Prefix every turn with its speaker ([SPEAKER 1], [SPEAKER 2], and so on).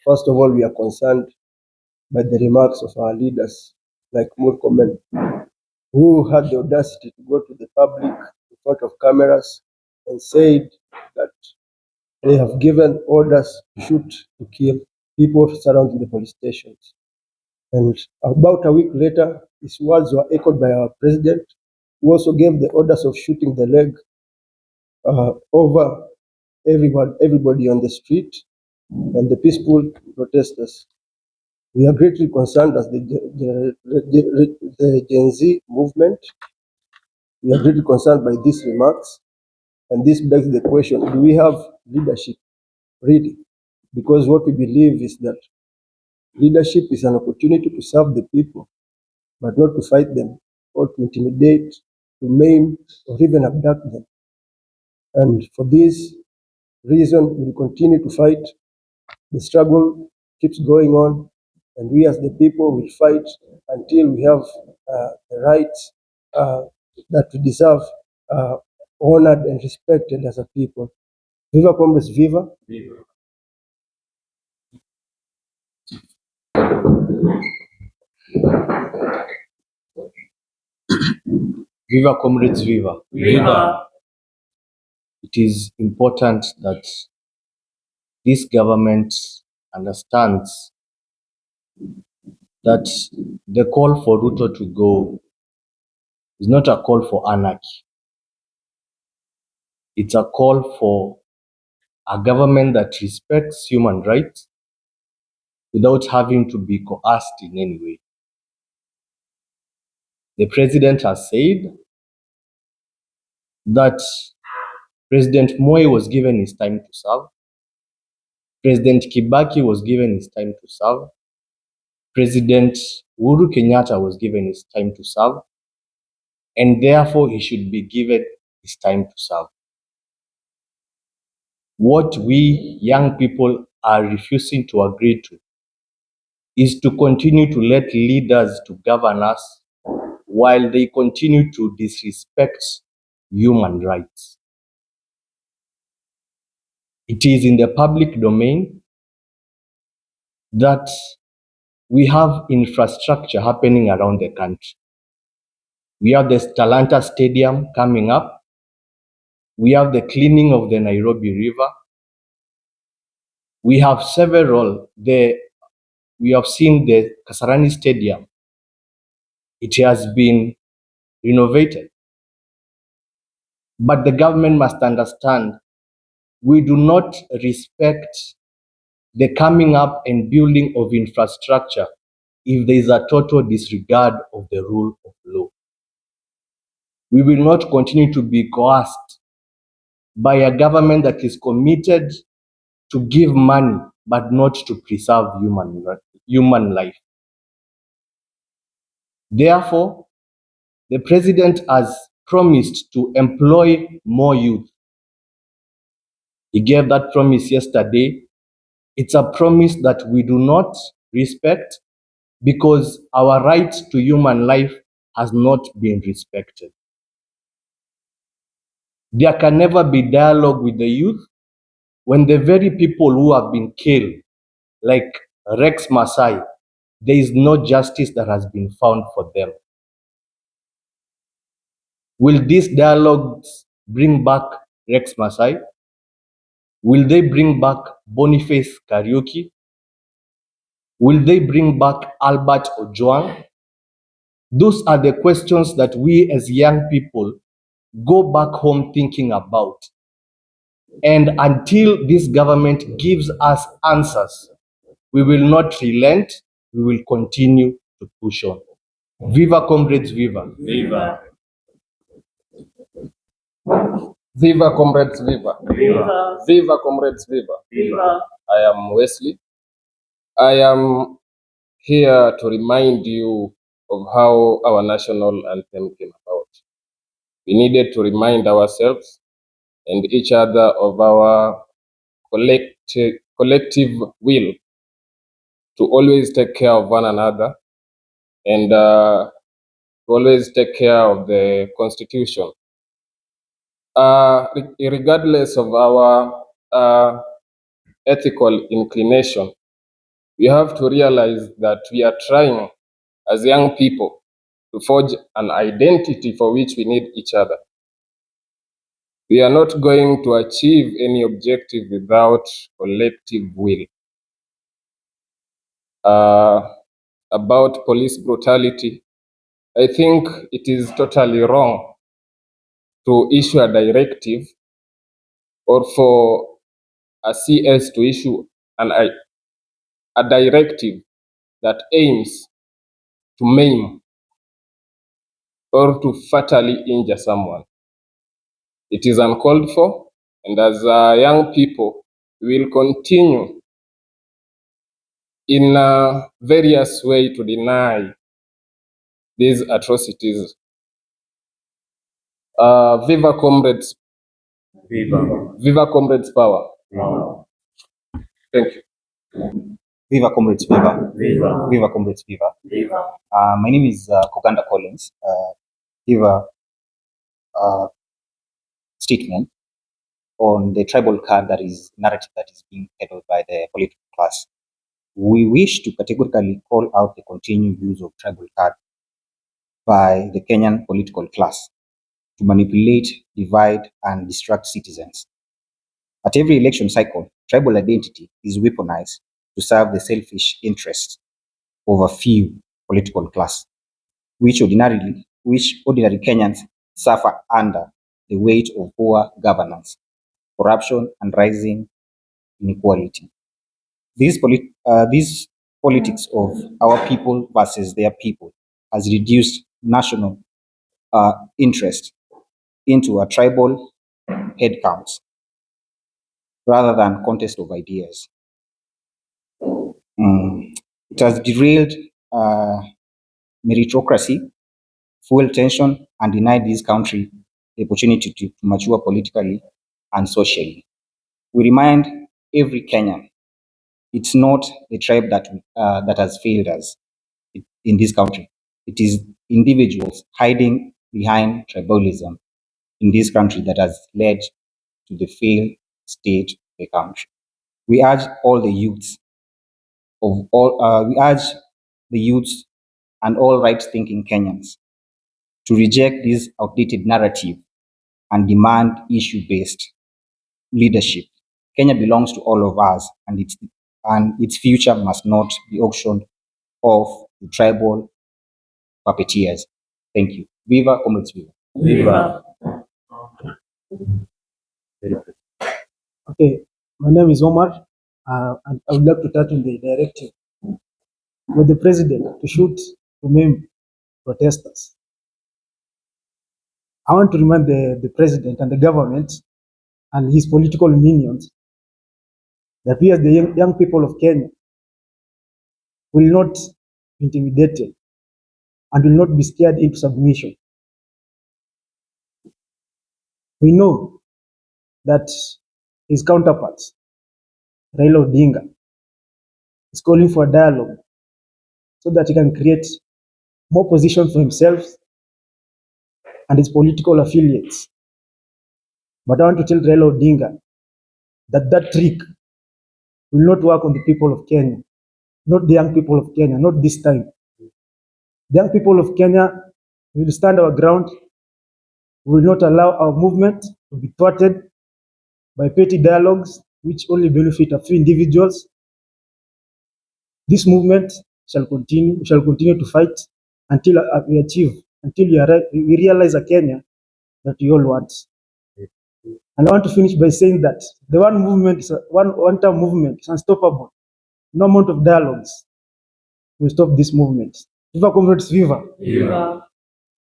[SPEAKER 1] First of all, we are concerned by the remarks of our leaders like Murkomen, who had the audacity to go to the public in front of cameras and said that they have given orders to shoot, to kill people surrounding the police stations. And about a week later, his words were echoed by our president, who also gave the orders of shooting the leg over everybody on the street and the peaceful protesters. We are greatly concerned as the Gen Z movement. We are greatly concerned by these remarks, and this begs the question, do we have leadership really? Because what we believe is that leadership is an opportunity to serve the people, but not to fight them or to intimidate, to maim, or even abduct them. And for this reason, we will continue to fight. The struggle keeps going on, and we as the people will fight until we have the rights that we deserve, honored and respected as a people. Viva Comrades, viva!
[SPEAKER 2] Viva.
[SPEAKER 3] Viva comrades, viva.
[SPEAKER 2] Viva.
[SPEAKER 3] It is important that this government understands that the call for Ruto to go is not a call for anarchy. It's a call for a government that respects human rights without having to be coerced in any way. The president has said that President Moi was given his time to serve. President Kibaki was given his time to serve. President Uhuru Kenyatta was given his time to serve, and therefore he should be given his time to serve. What we young people are refusing to agree to is to continue to let leaders to govern us while they continue to disrespect human rights. It is in the public domain that we have infrastructure happening around the country. We have the Talanta Stadium coming up. We have the cleaning of the Nairobi River. We have several. We have seen the Kasarani Stadium. It has been renovated. But the government must understand we do not respect the coming up and building of infrastructure if there is a total disregard of the rule of law. We will not continue to be coerced by a government that is committed to give money but not to preserve human life. Therefore, the president has promised to employ more youth. He gave that promise yesterday. It's a promise that we do not respect because our right to human life has not been respected. There can never be dialogue with the youth when the very people who have been killed, like Rex Masai, there is no justice that has been found for them. Will these dialogues bring back Rex Masai? Will they bring back Boniface Kariuki? Will they bring back Albert Ojwang? Those are the questions that we as young people go back home thinking about. And until this government gives us answers, we will not relent, we will continue to push on. Viva comrades, viva.
[SPEAKER 2] Viva.
[SPEAKER 4] Viva comrades, viva.
[SPEAKER 2] Viva.
[SPEAKER 4] Viva comrades, viva.
[SPEAKER 2] Viva.
[SPEAKER 4] I am Wesley. I am here to remind you of how our national anthem came about. We needed to remind ourselves and each other of our collective will to always take care of one another and to always take care of the Constitution. Regardless of our ethical inclination, we have to realize that we are trying as young people to forge an identity for which we need each other. We are not going to achieve any objective without collective will. About police brutality, I think it is totally wrong to issue a directive or for a CS to issue a directive that aims to maim or to fatally injure someone. It is uncalled for, and as young people, we will continue in various ways to deny these atrocities. Viva comrades, viva comrades power. Thank you.
[SPEAKER 2] Viva comrades, viva. Viva. Viva comrades, viva. Viva. My name is Koganda Collins. Give a statement on the tribal card narrative that is being peddled by the political class. We wish to categorically call out the continued use of tribal card by the Kenyan political class to manipulate, divide, and distract citizens. At every election cycle, tribal identity is weaponized to serve the selfish interests of a few political class, which ordinary Kenyans suffer under the weight of poor governance, corruption, and rising inequality. These politics of our people versus their people has reduced national interest into a tribal headcounts rather than contest of ideas. It has derailed meritocracy, fueled tension, and denied this country the opportunity to mature politically and socially. We remind every Kenyan, it's not the tribe that has failed us in this country. It is individuals hiding behind tribalism in this country that has led to the failed state of the country. We urge all the youths we urge the youths and all right-thinking Kenyans to reject this outdated narrative and demand issue-based leadership. Kenya belongs to all of us, and its future must not be auctioned off to tribal puppeteers. Thank you. Viva Comrades Viva.
[SPEAKER 3] Viva.
[SPEAKER 1] Okay, my name is Omar, and I would like to touch on the directive with the president to shoot to maim protesters. I want to remind the president and the government and his political minions that we as the young people of Kenya will not be intimidated and will not be scared into submission. We know that his counterparts, Raila Odinga, is calling for a dialogue so that he can create more positions for himself and his political affiliates. But I want to tell Raila Odinga that that trick will not work on the people of Kenya, not the young people of Kenya, not this time. The young people of Kenya will stand our ground. We will not allow our movement to be thwarted by petty dialogues which only benefit a few individuals. This movement shall continue. We shall continue to fight until we realize a Kenya that we all want. And I want to finish by saying that the one-term movement is unstoppable. No amount of dialogues will stop this movement. Viva comrades, viva!
[SPEAKER 3] Viva.